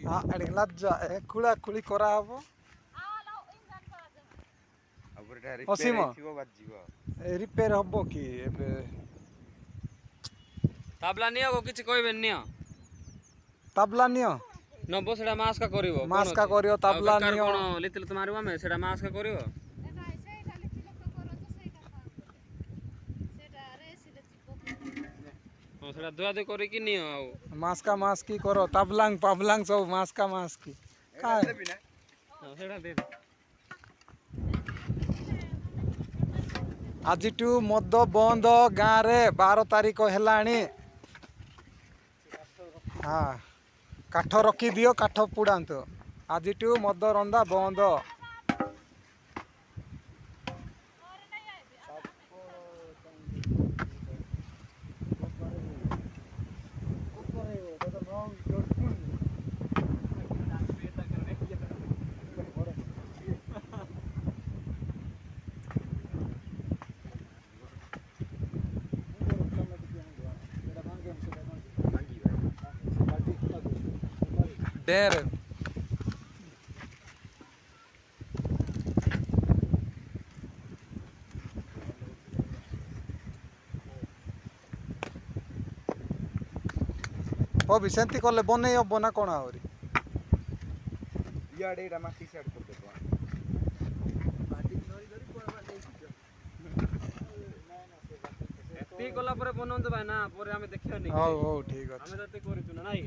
हाँ एडला जा कुला कुली करा हबो असीम रिपेयर हबो कि एबे ताबला नियो को किछ कहबे नियो ताबला नियो नबो सेडा मास्का करिवो मास्का करियो ताबला नियो कोन लितिल मारबो हम सेडा मास्का करिवो सेडा दुआ दे करी कि नियो आउ मास्का मास्की करो ताबलांग पाबलांग सब मास्का मास्की का सेडा दे आजिटू मद बंद गाँव रे 12 तारीख हेलाणी हाँ काठ रखी दियो काठ पुड़ांतो आजिटू मद रंदा बंद डेर भी सेंती कले बने हम ना कौन आहरी ती गला परे बनंत भाई ना परे हमें देखियो नहीं हो ठीक अछि हमें तते करितु ना नाही